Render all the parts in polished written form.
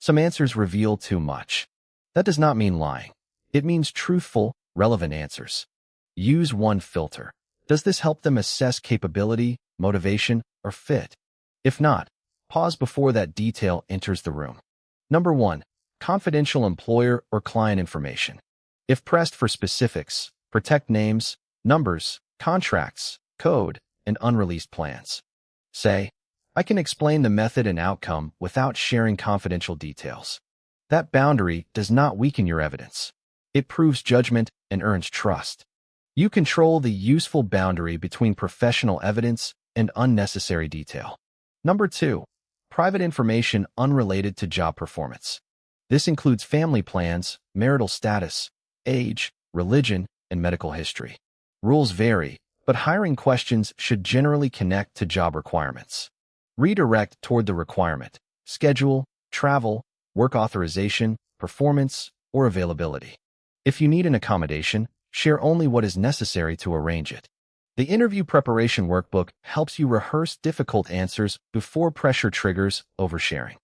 Some answers reveal too much. That does not mean lying. It means truthful, relevant answers. Use one filter. Does this help them assess capability, motivation, or fit? If not, pause before that detail enters the room. Number 1. Confidential employer or client information. If pressed for specifics, protect names, numbers, contracts, code, and unreleased plans. Say, I can explain the method and outcome without sharing confidential details. That boundary does not weaken your evidence. It proves judgment and earns trust. You control the useful boundary between professional evidence and unnecessary detail. Number 2. Private information unrelated to job performance. This includes family plans, marital status, age, religion, and medical history. Rules vary, but hiring questions should generally connect to job requirements. Redirect toward the requirement: schedule, travel, work authorization, performance, or availability. If you need an accommodation, share only what is necessary to arrange it. The interview preparation workbook helps you rehearse difficult answers before pressure triggers oversharing.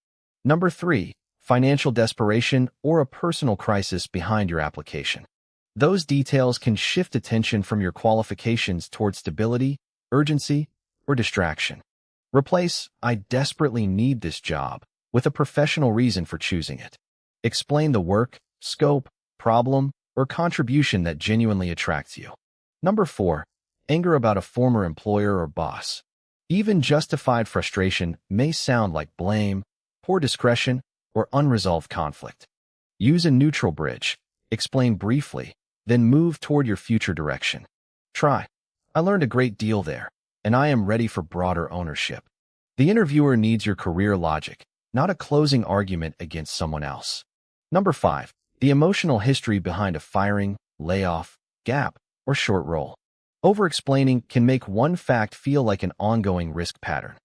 Number 3. Financial desperation or a personal crisis behind your application. Those details can shift attention from your qualifications toward stability, urgency, or distraction. Replace "I desperately need this job" with a professional reason for choosing it. Explain the work, scope, problem, or contribution that genuinely attracts you. Number 4. Anger about a former employer or boss. Even justified frustration may sound like blame, poor discretion, or unresolved conflict. Use a neutral bridge. Explain briefly, then move toward your future direction. Try, I learned a great deal there, and I am ready for broader ownership. The interviewer needs your career logic, not a closing argument against someone else. Number 5. The emotional history behind a firing, layoff, gap, or short role. Over-explaining can make one fact feel like an ongoing risk pattern.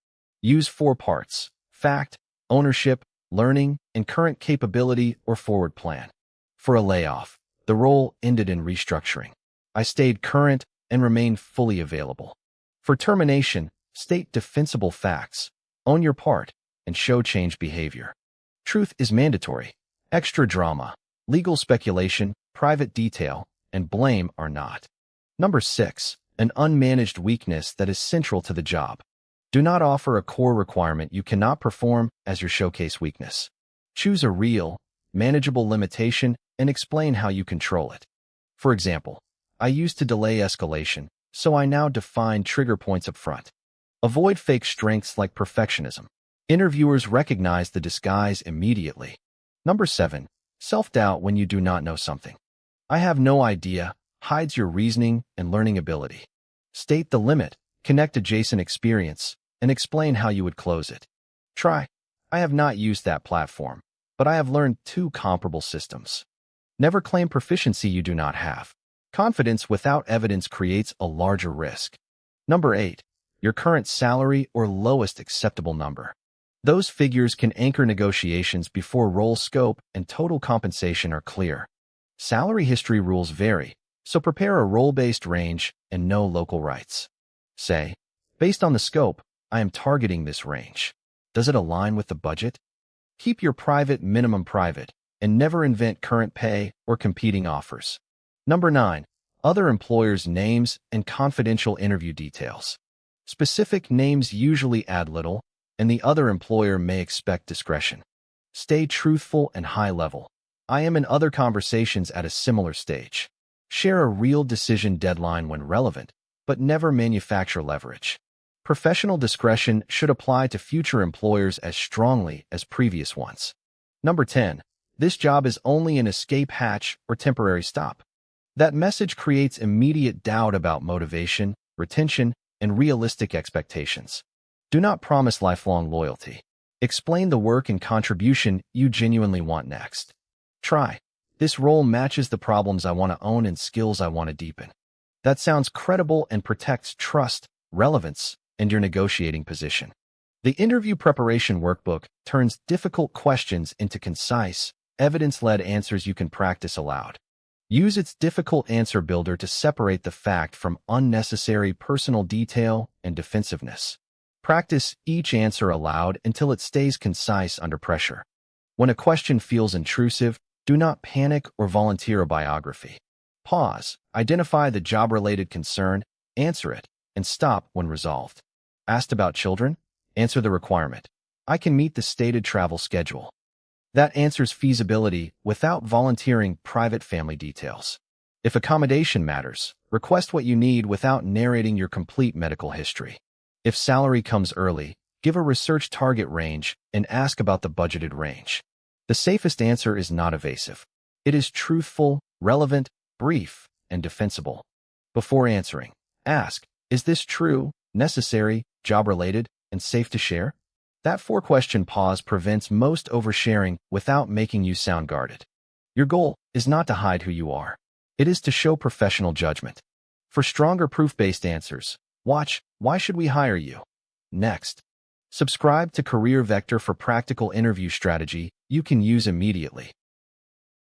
Use 4 parts: fact, ownership, learning, and current capability or forward plan. For a layoff, the role ended in restructuring. I stayed current and remained fully available. For termination, state defensible facts, own your part, and show changed behavior. Truth is mandatory. Extra drama, legal speculation, private detail, and blame are not. Number 6. An unmanaged weakness that is central to the job. Do not offer a core requirement you cannot perform as your showcase weakness. Choose a real, manageable limitation and explain how you control it. For example, I used to delay escalation, so I now define trigger points up front. Avoid fake strengths like perfectionism. Interviewers recognize the disguise immediately. Number 7. Self-doubt when you do not know something. I have no idea hides your reasoning and learning ability. State the limit, connect adjacent experience, and explain how you would close it. Try, I have not used that platform, but I have learned 2 comparable systems. Never claim proficiency you do not have. Confidence without evidence creates a larger risk. Number 8. Your current salary or lowest acceptable number. Those figures can anchor negotiations before role scope and total compensation are clear. Salary history rules vary, so prepare a role-based range and know local rights. Say, based on the scope, I am targeting this range. Does it align with the budget? Keep your private minimum private and never invent current pay or competing offers. Number 9. Other employers' names and confidential interview details. Specific names usually add little, and the other employer may expect discretion. Stay truthful and high level. I am in other conversations at a similar stage. Share a real decision deadline when relevant, but never manufacture leverage. Professional discretion should apply to future employers as strongly as previous ones. Number 10. This job is only an escape hatch or temporary stop. That message creates immediate doubt about motivation, retention, and realistic expectations. Do not promise lifelong loyalty. Explain the work and contribution you genuinely want next. Try, this role matches the problems I want to own and skills I want to deepen. That sounds credible and protects trust, relevance, and your negotiating position. The interview preparation workbook turns difficult questions into concise, evidence-led answers you can practice aloud. Use its difficult answer builder to separate the fact from unnecessary personal detail and defensiveness. Practice each answer aloud until it stays concise under pressure. When a question feels intrusive, do not panic or volunteer a biography. Pause, identify the job-related concern, answer it, and stop when resolved. Asked about children? Answer the requirement. I can meet the stated travel schedule. That answers feasibility without volunteering private family details. If accommodation matters, request what you need without narrating your complete medical history. If salary comes early, give a research target range and ask about the budgeted range. The safest answer is not evasive. It is truthful, relevant, brief, and defensible. Before answering, ask, is this true, necessary, job-related, and safe to share? That four-question pause prevents most oversharing without making you sound guarded. Your goal is not to hide who you are. It is to show professional judgment. For stronger proof-based answers, watch Why Should We Hire You? Next. Subscribe to Career Vector for practical interview strategy you can use immediately.